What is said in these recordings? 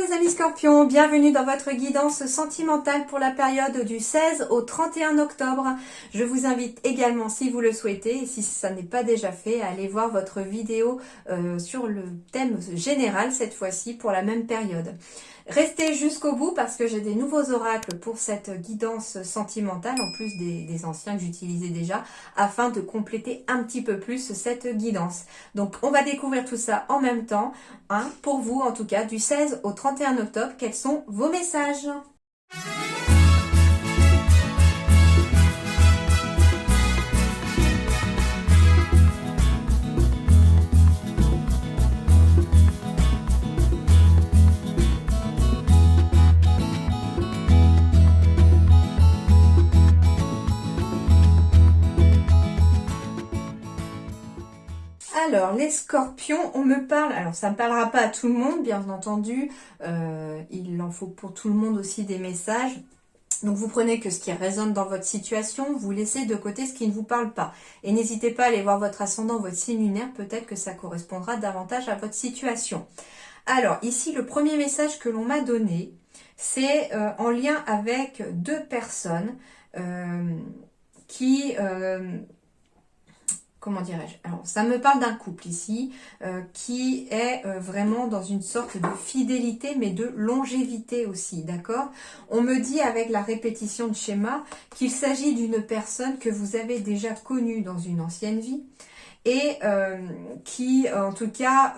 mes amis Scorpions, bienvenue dans votre guidance sentimentale pour la période du 16 au 31 octobre. Je vous invite également, si vous le souhaitez, et si ça n'est pas déjà fait, à aller voir votre vidéo sur le thème général cette fois-ci pour la même période. Restez jusqu'au bout parce que j'ai des nouveaux oracles pour cette guidance sentimentale, en plus des anciens que j'utilisais déjà, afin de compléter un petit peu plus cette guidance. Donc on va découvrir tout ça en même temps, hein, pour vous en tout cas, du 16 au 31 octobre, quels sont vos messages ? Alors, les scorpions, on me parle, alors ça ne parlera pas à tout le monde, bien entendu, il en faut pour tout le monde aussi des messages. Donc vous prenez que ce qui résonne dans votre situation, vous laissez de côté ce qui ne vous parle pas. Et n'hésitez pas à aller voir votre ascendant, votre signe lunaire, peut-être que ça correspondra davantage à votre situation. Alors, ici, le premier message que l'on m'a donné, c'est en lien avec deux personnes qui... comment dirais-je? Alors, ça me parle d'un couple ici qui est vraiment dans une sorte de fidélité, mais de longévité aussi, d'accord? On me dit avec la répétition de schéma qu'il s'agit d'une personne que vous avez déjà connue dans une ancienne vie et qui, en tout cas,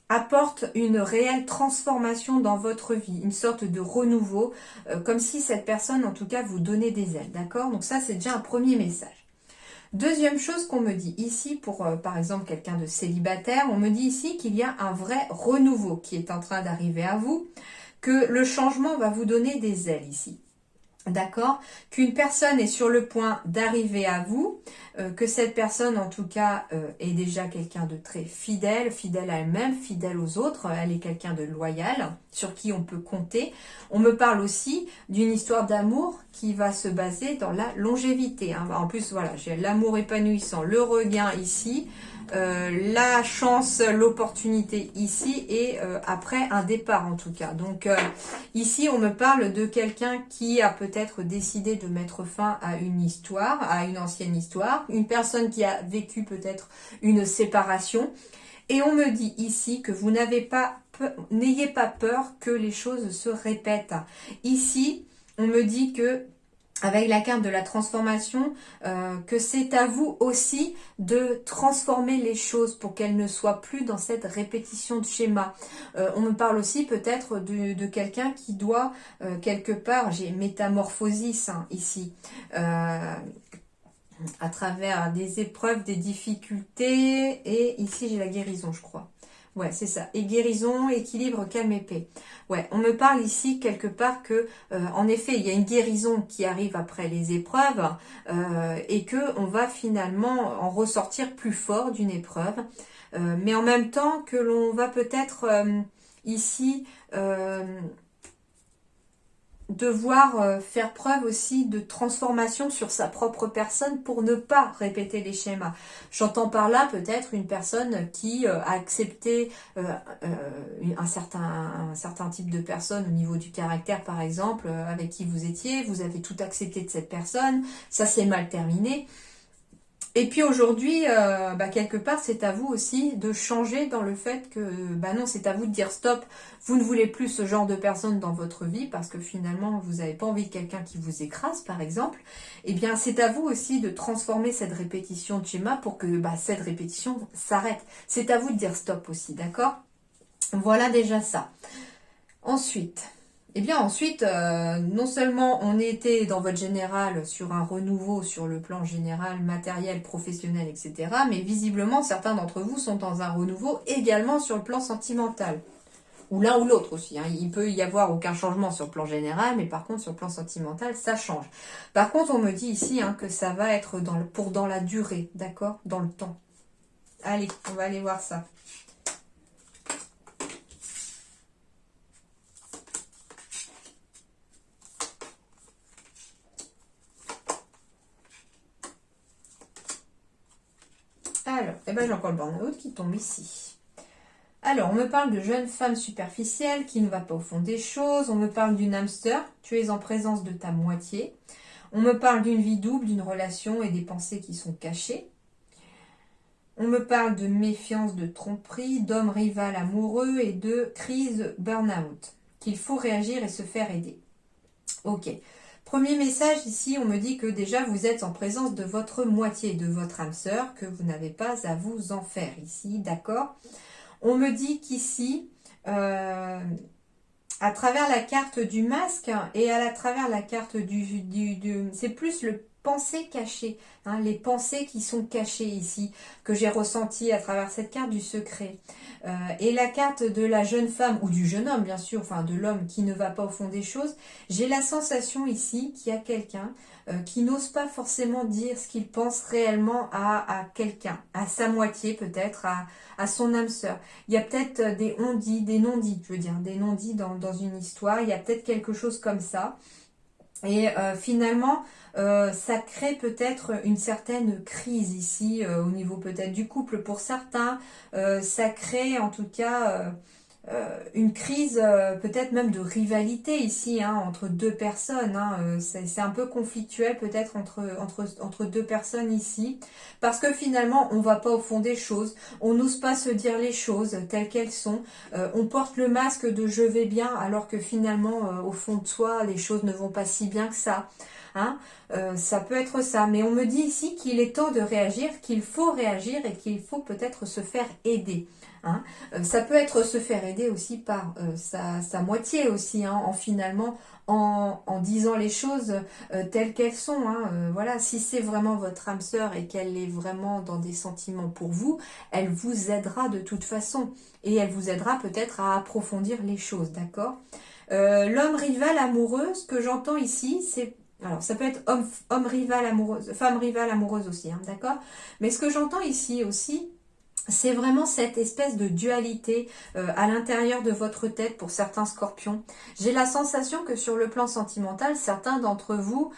apporte une réelle transformation dans votre vie, une sorte de renouveau, comme si cette personne, en tout cas, vous donnait des ailes, d'accord? Donc ça, c'est déjà un premier message. Deuxième chose qu'on me dit ici, pour par exemple quelqu'un de célibataire, on me dit ici qu'il y a un vrai renouveau qui est en train d'arriver à vous, que le changement va vous donner des ailes ici. D'accord? Qu'une personne est sur le point d'arriver à vous, que cette personne en tout cas est déjà quelqu'un de très fidèle, fidèle à elle-même, fidèle aux autres, elle est quelqu'un de loyal, sur qui on peut compter. On me parle aussi d'une histoire d'amour qui va se baser dans la longévité. Hein. En plus, voilà, j'ai l'amour épanouissant, le regain ici, la chance, l'opportunité ici et après un départ en tout cas. Donc ici on me parle de quelqu'un qui a peut-être décidé de mettre fin à une histoire, à une ancienne histoire, une personne qui a vécu peut-être une séparation et on me dit ici que vous n'ayez pas peur que les choses se répètent. Ici on me dit que avec la carte de la transformation, que c'est à vous aussi de transformer les choses pour qu'elles ne soient plus dans cette répétition de schéma. On me parle aussi peut-être de quelqu'un qui doit, quelque part, j'ai métamorphosis hein, ici, à travers des épreuves, des difficultés, et ici j'ai la guérison, je crois. Ouais, c'est ça. Et guérison, équilibre, calme et paix. Ouais, on me parle ici quelque part que, en effet, il y a une guérison qui arrive après les épreuves et que on va finalement en ressortir plus fort d'une épreuve. Mais en même temps que l'on va peut-être ici devoir faire preuve aussi de transformation sur sa propre personne pour ne pas répéter les schémas. J'entends par là peut-être une personne qui a accepté un certain type de personne au niveau du caractère par exemple, avec qui vous étiez, vous avez tout accepté de cette personne, ça s'est mal terminé. Et puis aujourd'hui, quelque part, c'est à vous aussi de changer dans le fait que, non, c'est à vous de dire stop, vous ne voulez plus ce genre de personne dans votre vie parce que finalement, vous n'avez pas envie de quelqu'un qui vous écrase, par exemple. Eh bien, c'est à vous aussi de transformer cette répétition de schéma pour que cette répétition s'arrête. C'est à vous de dire stop aussi, d'accord? Voilà déjà ça. Ensuite... Eh bien ensuite, non seulement on était dans votre général sur un renouveau sur le plan général, matériel, professionnel, etc. Mais visiblement, certains d'entre vous sont dans un renouveau également sur le plan sentimental. Ou l'un ou l'autre aussi. Hein. Il peut y avoir aucun changement sur le plan général, mais par contre sur le plan sentimental, ça change. Par contre, on me dit ici que ça va être dans la durée, d'accord? Dans le temps. Allez, on va aller voir ça. Alors, j'ai encore le burn-out qui tombe ici. Alors, on me parle de jeune femme superficielle qui ne va pas au fond des choses. On me parle d'une hamster. Tu es en présence de ta moitié. On me parle d'une vie double, d'une relation et des pensées qui sont cachées. On me parle de méfiance, de tromperie, d'homme rival amoureux et de crise burn-out. Qu'il faut réagir et se faire aider. Ok. Premier message ici, on me dit que déjà vous êtes en présence de votre moitié, de votre âme sœur, que vous n'avez pas à vous en faire ici, d'accord? On me dit qu'ici, à travers la carte du masque et à travers la carte c'est plus le pensée cachée, hein, les pensées qui sont cachées ici, que j'ai ressenties à travers cette carte du secret. Et la carte de la jeune femme, ou du jeune homme bien sûr, enfin de l'homme qui ne va pas au fond des choses, j'ai la sensation ici qu'il y a quelqu'un qui n'ose pas forcément dire ce qu'il pense réellement à quelqu'un, à sa moitié peut-être, à son âme sœur. Il y a peut-être des on-dit, des non-dits, je veux dire, des non-dits dans une histoire, il y a peut-être quelque chose comme ça. Et finalement, ça crée peut-être une certaine crise ici, au niveau peut-être du couple pour certains. Ça crée en tout cas une crise peut-être même de rivalité ici, hein, entre deux personnes. Hein, c'est un peu conflictuel peut-être entre deux personnes ici. Parce que finalement, on va pas au fond des choses. On n'ose pas se dire les choses telles qu'elles sont. On porte le masque de je vais bien alors que finalement, au fond de soi, les choses ne vont pas si bien que ça. Hein, ça peut être ça. Mais on me dit ici qu'il est temps de réagir, qu'il faut réagir et qu'il faut peut-être se faire aider. Hein. Ça peut être se faire aider aussi par sa moitié aussi, hein, en disant les choses telles qu'elles sont. Hein. Voilà, si c'est vraiment votre âme sœur et qu'elle est vraiment dans des sentiments pour vous, elle vous aidera de toute façon. Et elle vous aidera peut-être à approfondir les choses, d'accord? L'homme rival amoureux, ce que j'entends ici, c'est... Alors, ça peut être homme rival amoureuse, femme rivale amoureuse aussi, hein, d'accord? Mais ce que j'entends ici aussi, c'est vraiment cette espèce de dualité à l'intérieur de votre tête pour certains scorpions. J'ai la sensation que sur le plan sentimental, certains d'entre vous...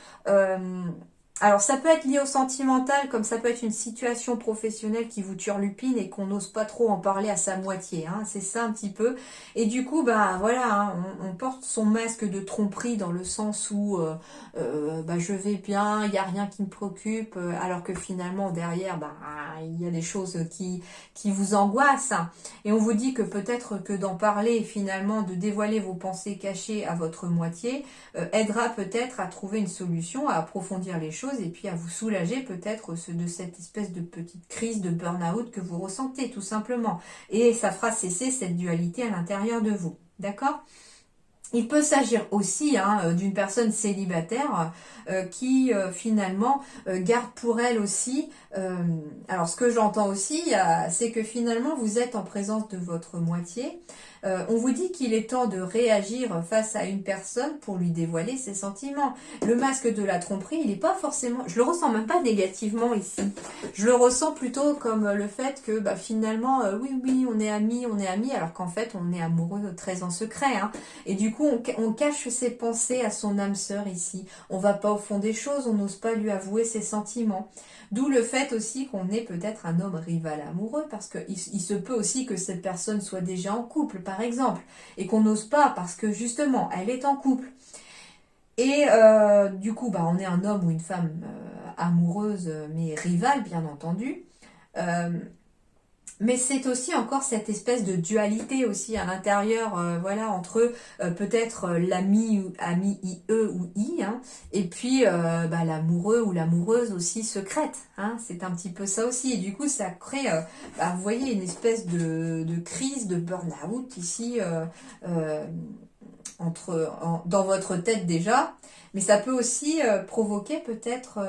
alors ça peut être lié au sentimental, comme ça peut être une situation professionnelle qui vous turlupine et qu'on n'ose pas trop en parler à sa moitié. Hein, c'est ça un petit peu. Et du coup, bah voilà, hein, on porte son masque de tromperie dans le sens où bah, je vais bien, il n'y a rien qui me préoccupe, alors que finalement derrière, bah il y a des choses qui vous angoissent. Et on vous dit que peut-être que d'en parler finalement, de dévoiler vos pensées cachées à votre moitié, aidera peut-être à trouver une solution, à approfondir les choses et puis à vous soulager peut-être de cette espèce de petite crise de burn-out que vous ressentez tout simplement. Et ça fera cesser cette dualité à l'intérieur de vous. D'accord ? Il peut s'agir aussi hein, d'une personne célibataire qui finalement garde pour elle aussi. Alors ce que j'entends aussi, c'est que finalement vous êtes en présence de votre moitié. On vous dit qu'il est temps de réagir face à une personne pour lui dévoiler ses sentiments. Le masque de la tromperie, il n'est pas forcément... Je le ressens même pas négativement ici. Je le ressens plutôt comme le fait que bah, finalement, oui, on est amis, alors qu'en fait, on est amoureux très en secret. Hein. Et du coup, on cache ses pensées à son âme sœur ici. On va pas au fond des choses, on n'ose pas lui avouer ses sentiments. D'où le fait aussi qu'on est peut-être un homme rival amoureux, parce qu'il se peut aussi que cette personne soit déjà en couple, par exemple, et qu'on n'ose pas parce que justement, elle est en couple. Et du coup, bah, on est un homme ou une femme amoureuse, mais rivale, bien entendu. Mais c'est aussi encore cette espèce de dualité aussi à l'intérieur, voilà, entre peut-être l'ami ou ami IE ou I, hein, et puis bah, l'amoureux ou l'amoureuse aussi secrète. Hein, c'est un petit peu ça aussi. Et du coup, ça crée, bah, vous voyez, une espèce de crise, de burn-out ici, dans votre tête déjà. Mais ça peut aussi provoquer peut-être...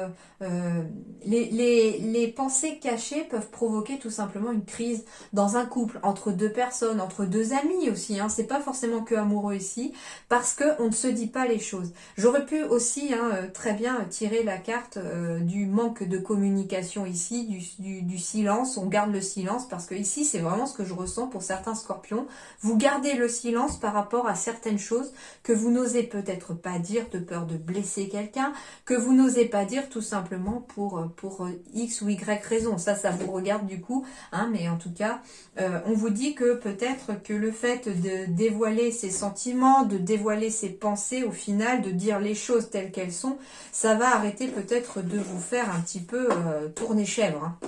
les pensées cachées peuvent provoquer tout simplement une crise dans un couple, entre deux personnes, entre deux amis aussi. Hein, c'est pas forcément que amoureux ici, parce qu'on ne se dit pas les choses. J'aurais pu aussi très bien tirer la carte du manque de communication ici, du silence. On garde le silence, parce que ici, c'est vraiment ce que je ressens pour certains scorpions. Vous gardez le silence par rapport à certaines choses que vous n'osez peut-être pas dire de peur de blesser quelqu'un, que vous n'osez pas dire tout simplement pour X ou Y raison. Ça vous regarde du coup, hein, mais en tout cas, on vous dit que peut-être que le fait de dévoiler ses sentiments, de dévoiler ses pensées, au final, de dire les choses telles qu'elles sont, ça va arrêter peut-être de vous faire un petit peu tourner chèvre, hein.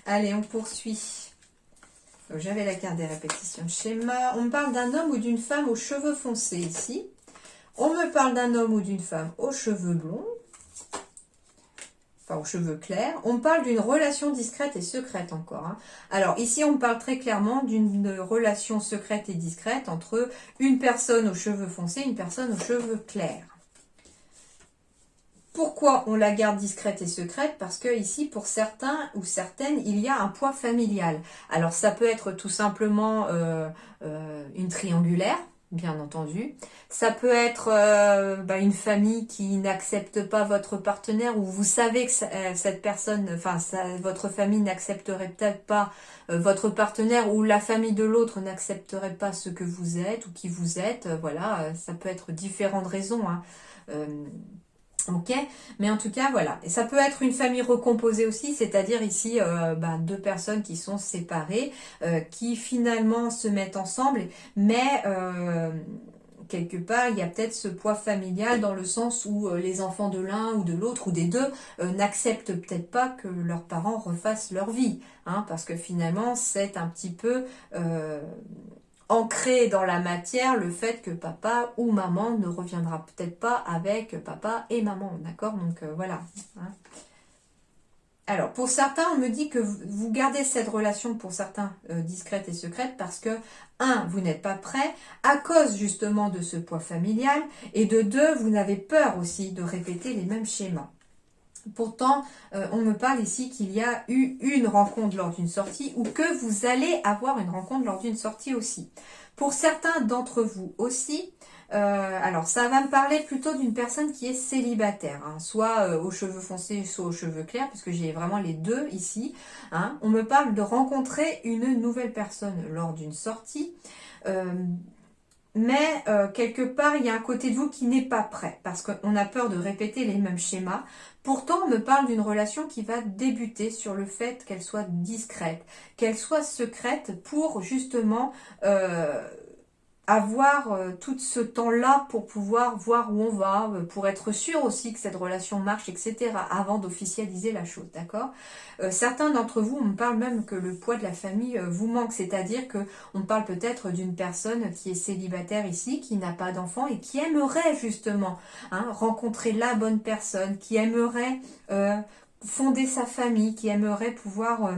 Allez, on poursuit. J'avais la carte des répétitions de schéma. On me parle d'un homme ou d'une femme aux cheveux foncés ici. On me parle d'un homme ou d'une femme aux cheveux blonds. Enfin, aux cheveux clairs. On me parle d'une relation discrète et secrète encore, hein. Alors ici, on me parle très clairement d'une relation secrète et discrète entre une personne aux cheveux foncés et une personne aux cheveux clairs. Pourquoi on la garde discrète et secrète? Parce que ici, pour certains ou certaines, il y a un poids familial. Alors ça peut être tout simplement une triangulaire, bien entendu. Ça peut être une famille qui n'accepte pas votre partenaire, ou vous savez que cette personne, votre famille n'accepterait peut-être pas votre partenaire, ou la famille de l'autre n'accepterait pas ce que vous êtes ou qui vous êtes. Voilà, ça peut être différentes raisons, hein. Ok, mais en tout cas voilà, et ça peut être une famille recomposée aussi, c'est-à-dire ici deux personnes qui sont séparées, qui finalement se mettent ensemble, mais quelque part il y a peut-être ce poids familial dans le sens où les enfants de l'un ou de l'autre ou des deux n'acceptent peut-être pas que leurs parents refassent leur vie, hein, parce que finalement c'est un petit peu ancré dans la matière le fait que papa ou maman ne reviendra peut-être pas avec papa et maman, d'accord? Donc voilà, hein. Alors, pour certains, on me dit que vous gardez cette relation, pour certains, discrète et secrète, parce que, vous n'êtes pas prêt, à cause justement de ce poids familial, et de deux, vous n'avez peur aussi de répéter les mêmes schémas. Pourtant, on me parle ici qu'il y a eu une rencontre lors d'une sortie, ou que vous allez avoir une rencontre lors d'une sortie aussi. Pour certains d'entre vous aussi, alors ça va me parler plutôt d'une personne qui est célibataire, hein, soit aux cheveux foncés, soit aux cheveux clairs, parce que j'ai vraiment les deux ici, hein. On me parle de rencontrer une nouvelle personne lors d'une sortie. Mais quelque part, il y a un côté de vous qui n'est pas prêt, parce qu'on a peur de répéter les mêmes schémas. Pourtant, on me parle d'une relation qui va débuter sur le fait qu'elle soit discrète, qu'elle soit secrète pour justement avoir tout ce temps-là pour pouvoir voir où on va, pour être sûr aussi que cette relation marche, etc., avant d'officialiser la chose, d'accord? Certains d'entre vous, on me parle même que le poids de la famille vous manque, c'est-à-dire que on parle peut-être d'une personne qui est célibataire ici, qui n'a pas d'enfant et qui aimerait justement, hein, rencontrer la bonne personne, qui aimerait fonder sa famille, qui aimerait pouvoir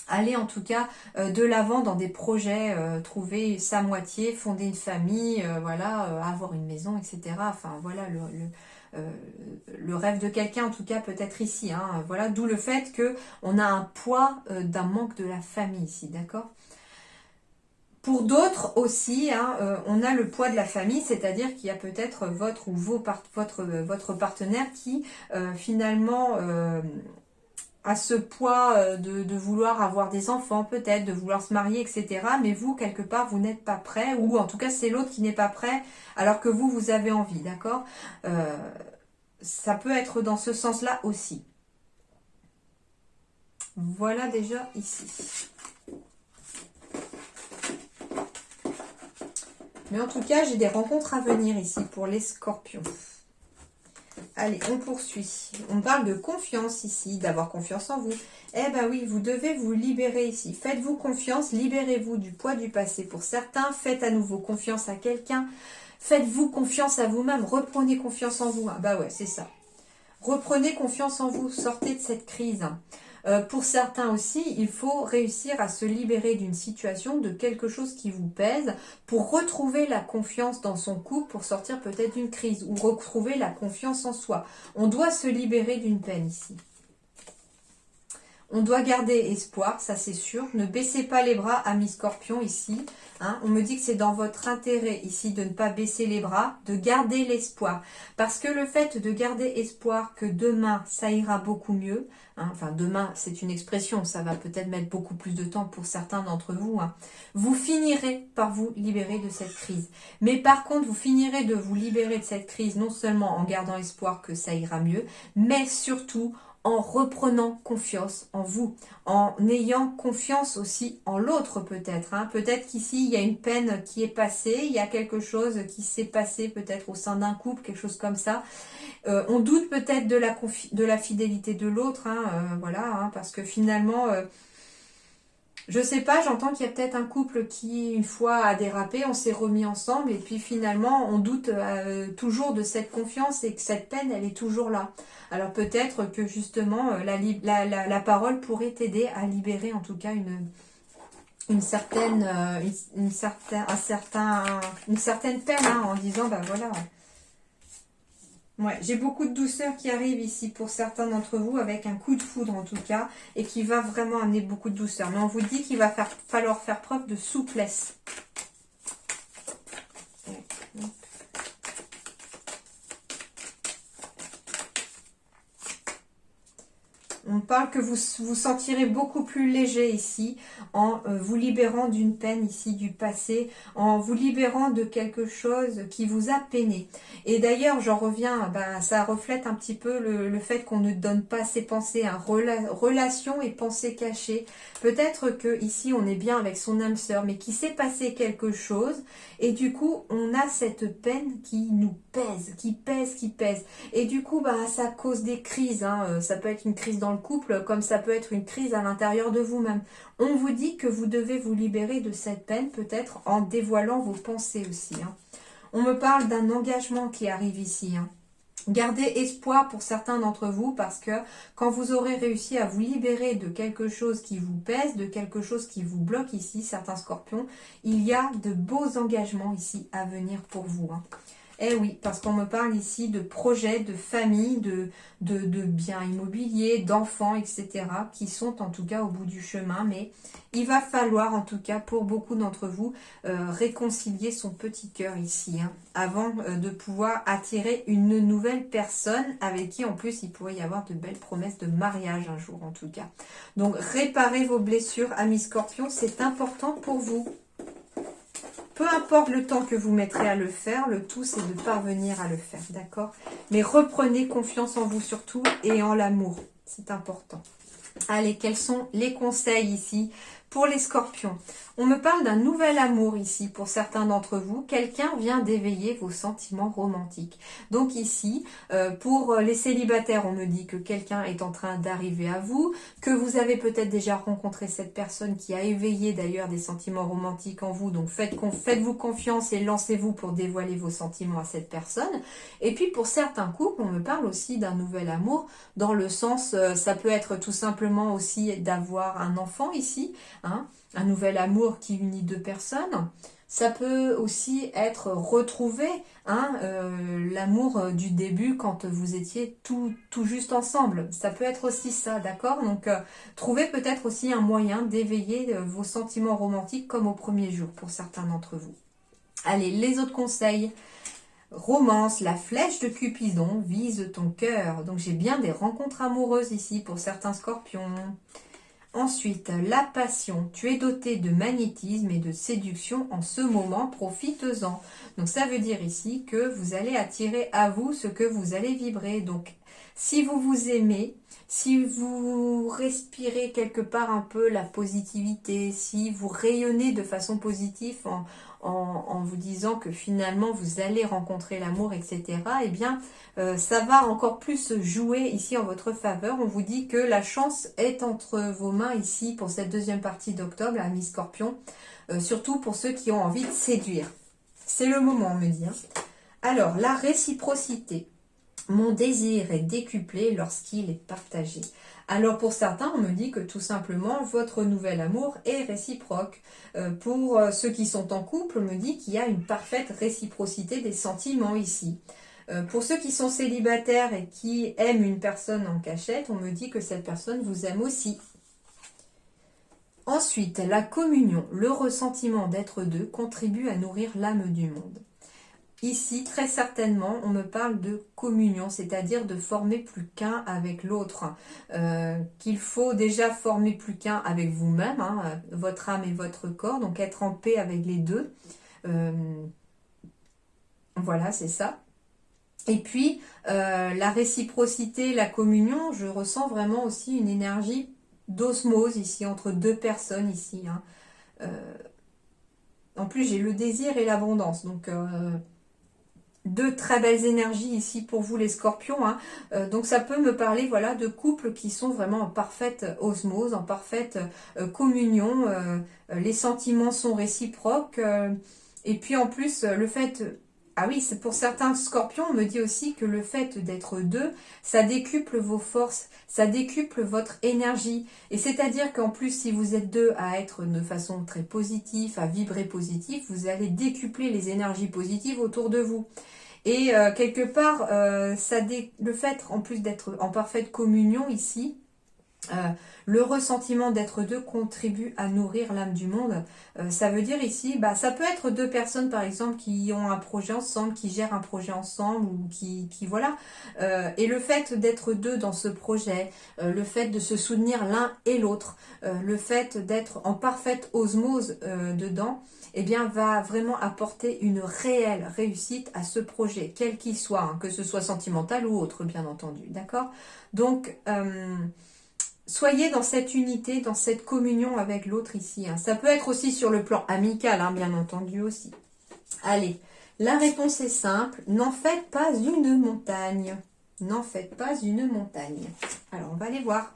aller en tout cas de l'avant dans des projets, trouver sa moitié, fonder une famille, avoir une maison, etc. Enfin voilà le rêve de quelqu'un, en tout cas peut-être ici, hein, voilà, d'où le fait que on a un poids d'un manque de la famille ici, d'accord? Pour d'autres aussi, hein, on a le poids de la famille, c'est-à-dire qu'il y a peut-être votre partenaire qui finalement à ce poids de vouloir avoir des enfants, peut-être, de vouloir se marier, etc. Mais vous, quelque part, vous n'êtes pas prêt, ou en tout cas, c'est l'autre qui n'est pas prêt, alors que vous avez envie, d'accord? Ça peut être dans ce sens-là aussi. Voilà déjà ici. Mais en tout cas, j'ai des rencontres à venir ici pour les scorpions. Allez, on poursuit. On parle de confiance ici, d'avoir confiance en vous. Eh ben oui, vous devez vous libérer ici. Faites-vous confiance, libérez-vous du poids du passé. Pour certains, faites à nouveau confiance à quelqu'un. Faites-vous confiance à vous-même. Reprenez confiance en vous. Ah bah ouais, c'est ça. Reprenez confiance en vous. Sortez de cette crise. Pour certains aussi, il faut réussir à se libérer d'une situation, de quelque chose qui vous pèse, pour retrouver la confiance dans son couple, pour sortir peut-être d'une crise, ou retrouver la confiance en soi. On doit se libérer d'une peine ici. On doit garder espoir, ça c'est sûr. Ne baissez pas les bras, amis scorpions, ici. Hein. On me dit que c'est dans votre intérêt ici de ne pas baisser les bras, de garder l'espoir. Parce que le fait de garder espoir que demain, ça ira beaucoup mieux, hein, enfin demain, c'est une expression, ça va peut-être mettre beaucoup plus de temps pour certains d'entre vous, hein, vous finirez par vous libérer de cette crise. Mais par contre, vous finirez de vous libérer de cette crise, non seulement en gardant espoir que ça ira mieux, mais surtout en reprenant confiance en vous, en ayant confiance aussi en l'autre peut-être. Hein. Peut-être qu'ici, il y a une peine qui est passée, il y a quelque chose qui s'est passé peut-être au sein d'un couple, quelque chose comme ça. On doute peut-être de la fidélité de l'autre, hein, voilà, hein, parce que finalement... je sais pas, j'entends qu'il y a peut-être un couple qui, une fois, a dérapé, on s'est remis ensemble et puis finalement, on doute toujours de cette confiance et que cette peine, elle est toujours là. Alors peut-être que justement, la parole pourrait t'aider à libérer en tout cas une certaine peine, hein, en disant, bah voilà... Ouais, j'ai beaucoup de douceur qui arrive ici pour certains d'entre vous, avec un coup de foudre en tout cas, et qui va vraiment amener beaucoup de douceur. Mais on vous dit qu'il va falloir faire preuve de souplesse. On parle que vous vous sentirez beaucoup plus léger ici, en vous libérant d'une peine ici du passé, en vous libérant de quelque chose qui vous a peiné. Et d'ailleurs, j'en reviens, ben, ça reflète un petit peu le fait qu'on ne donne pas ses pensées, hein, relations et pensées cachées. Peut-être que ici on est bien avec son âme sœur, mais qu'il s'est passé quelque chose, et du coup on a cette peine qui nous pèse, qui pèse, qui pèse. Et du coup, bah, ça cause des crises, hein. Ça peut être une crise dans le couple, comme ça peut être une crise à l'intérieur de vous-même. On vous dit que vous devez vous libérer de cette peine, peut-être en dévoilant vos pensées aussi. Hein. On me parle d'un engagement qui arrive ici. Hein. Gardez espoir pour certains d'entre vous parce que quand vous aurez réussi à vous libérer de quelque chose qui vous pèse, de quelque chose qui vous bloque ici, certains scorpions, il y a de beaux engagements ici à venir pour vous. Hein. Eh oui, parce qu'on me parle ici de projets, de famille, de biens immobiliers, d'enfants, etc. qui sont en tout cas au bout du chemin. Mais il va falloir en tout cas pour beaucoup d'entre vous réconcilier son petit cœur ici. Hein, avant de pouvoir attirer une nouvelle personne avec qui en plus il pourrait y avoir de belles promesses de mariage un jour en tout cas. Donc réparez vos blessures, amis scorpions, c'est important pour vous. Peu importe le temps que vous mettrez à le faire, le tout c'est de parvenir à le faire, d'accord? Mais reprenez confiance en vous surtout et en l'amour, c'est important. Allez, quels sont les conseils ici pour les scorpions? On me parle d'un nouvel amour ici pour certains d'entre vous. Quelqu'un vient d'éveiller vos sentiments romantiques. Donc ici, pour les célibataires, on me dit que quelqu'un est en train d'arriver à vous, que vous avez peut-être déjà rencontré cette personne qui a éveillé d'ailleurs des sentiments romantiques en vous. Donc faites-vous confiance et lancez-vous pour dévoiler vos sentiments à cette personne. Et puis pour certains couples, on me parle aussi d'un nouvel amour dans le sens, ça peut être tout simplement aussi d'avoir un enfant ici, hein, un nouvel amour qui unit deux personnes. Ça peut aussi être retrouver hein, l'amour du début quand vous étiez tout juste ensemble. Ça peut être aussi ça, d'accord? Donc, trouvez peut-être aussi un moyen d'éveiller vos sentiments romantiques comme au premier jour pour certains d'entre vous. Allez, les autres conseils. Romance, la flèche de Cupidon vise ton cœur. Donc, j'ai bien des rencontres amoureuses ici pour certains scorpions. Ensuite, la passion. Tu es doté de magnétisme et de séduction en ce moment, profite-en. Donc ça veut dire ici que vous allez attirer à vous ce que vous allez vibrer. Donc si vous vous aimez, si vous respirez quelque part un peu la positivité, si vous rayonnez de façon positive en vous disant que finalement vous allez rencontrer l'amour, etc., eh bien ça va encore plus jouer ici en votre faveur. On vous dit que la chance est entre vos mains ici pour cette deuxième partie d'octobre, amis Scorpion, surtout pour ceux qui ont envie de séduire. C'est le moment, on me dit. Hein. Alors, la réciprocité. Mon désir est décuplé lorsqu'il est partagé. Alors pour certains, on me dit que tout simplement, votre nouvel amour est réciproque. Pour ceux qui sont en couple, on me dit qu'il y a une parfaite réciprocité des sentiments ici. Pour ceux qui sont célibataires et qui aiment une personne en cachette, on me dit que cette personne vous aime aussi. Ensuite, la communion, le ressentiment d'être deux contribue à nourrir l'âme du monde. Ici, très certainement, on me parle de communion, c'est-à-dire de former plus qu'un avec l'autre. Qu'il faut déjà former plus qu'un avec vous-même, hein, votre âme et votre corps, donc être en paix avec les deux. Voilà, c'est ça. Et puis, la réciprocité, la communion, je ressens vraiment aussi une énergie d'osmose ici, entre deux personnes ici. Hein. En plus, j'ai le désir et l'abondance, donc deux très belles énergies ici pour vous les scorpions. Hein. Donc ça peut me parler voilà, de couples qui sont vraiment en parfaite osmose, en parfaite communion. Les sentiments sont réciproques. Et puis en plus, le fait... Ah oui, c'est pour certains scorpions, on me dit aussi que le fait d'être deux, ça décuple vos forces, ça décuple votre énergie. Et c'est-à-dire qu'en plus, si vous êtes deux à être de façon très positive, à vibrer positif, vous allez décupler les énergies positives autour de vous. Et quelque part, le fait en plus d'être en parfaite communion ici, le ressentiment d'être deux contribue à nourrir l'âme du monde. Ça veut dire ici, ça peut être deux personnes par exemple qui ont un projet ensemble, qui gèrent un projet ensemble ou qui voilà. Et le fait d'être deux dans ce projet, le fait de se soutenir l'un et l'autre, le fait d'être en parfaite osmose dedans, eh bien, va vraiment apporter une réelle réussite à ce projet, quel qu'il soit, hein, que ce soit sentimental ou autre, bien entendu. D'accord? Donc, soyez dans cette unité, dans cette communion avec l'autre ici. Hein. Ça peut être aussi sur le plan amical, hein, bien entendu aussi. Allez, la réponse est simple. N'en faites pas une montagne. N'en faites pas une montagne. Alors, on va aller voir.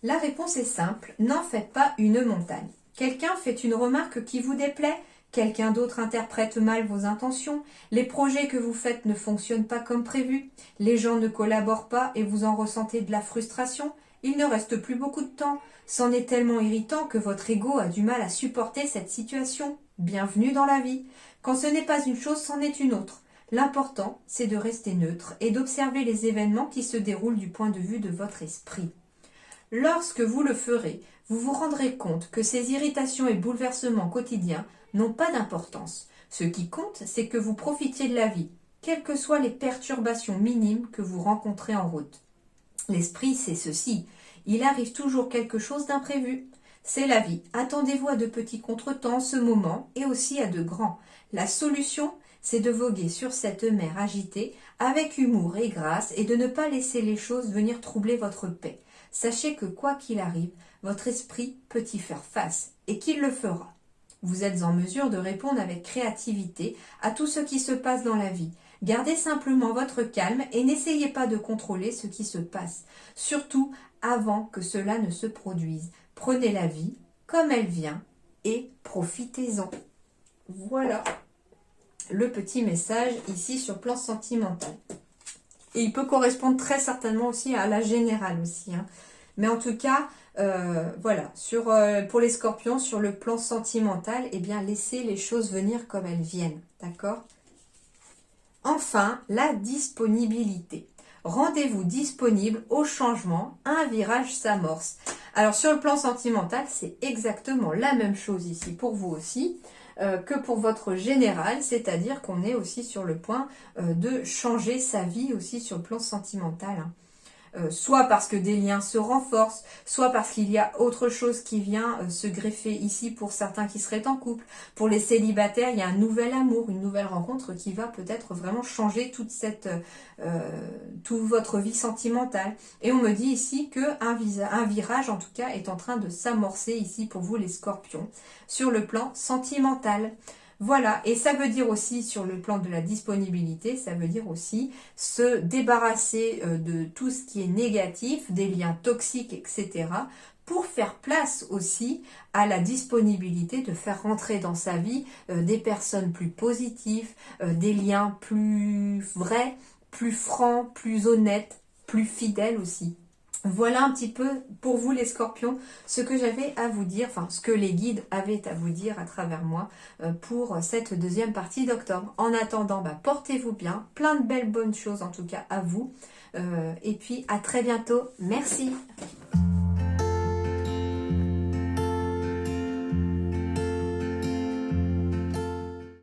La réponse est simple. N'en faites pas une montagne. Quelqu'un fait une remarque qui vous déplaît. Quelqu'un d'autre interprète mal vos intentions. Les projets que vous faites ne fonctionnent pas comme prévu. Les gens ne collaborent pas et vous en ressentez de la frustration. Il ne reste plus beaucoup de temps. C'en est tellement irritant que votre ego a du mal à supporter cette situation. Bienvenue dans la vie. Quand ce n'est pas une chose, c'en est une autre. L'important, c'est de rester neutre et d'observer les événements qui se déroulent du point de vue de votre esprit. Lorsque vous le ferez, vous vous rendrez compte que ces irritations et bouleversements quotidiens n'ont pas d'importance. Ce qui compte, c'est que vous profitiez de la vie, quelles que soient les perturbations minimes que vous rencontrez en route. L'esprit, c'est ceci. Il arrive toujours quelque chose d'imprévu. C'est la vie. Attendez-vous à de petits contretemps ce moment et aussi à de grands. La solution, c'est de voguer sur cette mer agitée avec humour et grâce et de ne pas laisser les choses venir troubler votre paix. Sachez que quoi qu'il arrive, votre esprit peut y faire face et qu'il le fera. Vous êtes en mesure de répondre avec créativité à tout ce qui se passe dans la vie. Gardez simplement votre calme et n'essayez pas de contrôler ce qui se passe, surtout avant que cela ne se produise. Prenez la vie comme elle vient et profitez-en. Voilà le petit message ici sur plan sentimental. Et il peut correspondre très certainement aussi à la générale aussi. Hein. Mais en tout cas, voilà, pour les scorpions, sur le plan sentimental, eh bien, laissez les choses venir comme elles viennent. D'accord? Enfin, la disponibilité. Rendez-vous disponible au changement, un virage s'amorce. Alors, sur le plan sentimental, c'est exactement la même chose ici pour vous aussi. Que pour votre général, c'est-à-dire qu'on est aussi sur le point de changer sa vie aussi sur le plan sentimental. Hein. Soit parce que des liens se renforcent, soit parce qu'il y a autre chose qui vient se greffer ici pour certains qui seraient en couple. Pour les célibataires, il y a un nouvel amour, une nouvelle rencontre qui va peut-être vraiment changer toute votre vie sentimentale. Et on me dit ici qu'un virage, en tout cas, est en train de s'amorcer ici pour vous les scorpions, sur le plan sentimental. Voilà, et ça veut dire aussi sur le plan de la disponibilité, ça veut dire aussi se débarrasser de tout ce qui est négatif, des liens toxiques, etc. pour faire place aussi à la disponibilité de faire rentrer dans sa vie des personnes plus positives, des liens plus vrais, plus francs, plus honnêtes, plus fidèles aussi. Voilà un petit peu pour vous les scorpions ce que j'avais à vous dire, enfin ce que les guides avaient à vous dire à travers moi pour cette deuxième partie d'octobre. En attendant, portez-vous bien, plein de belles bonnes choses en tout cas à vous et puis à très bientôt. Merci.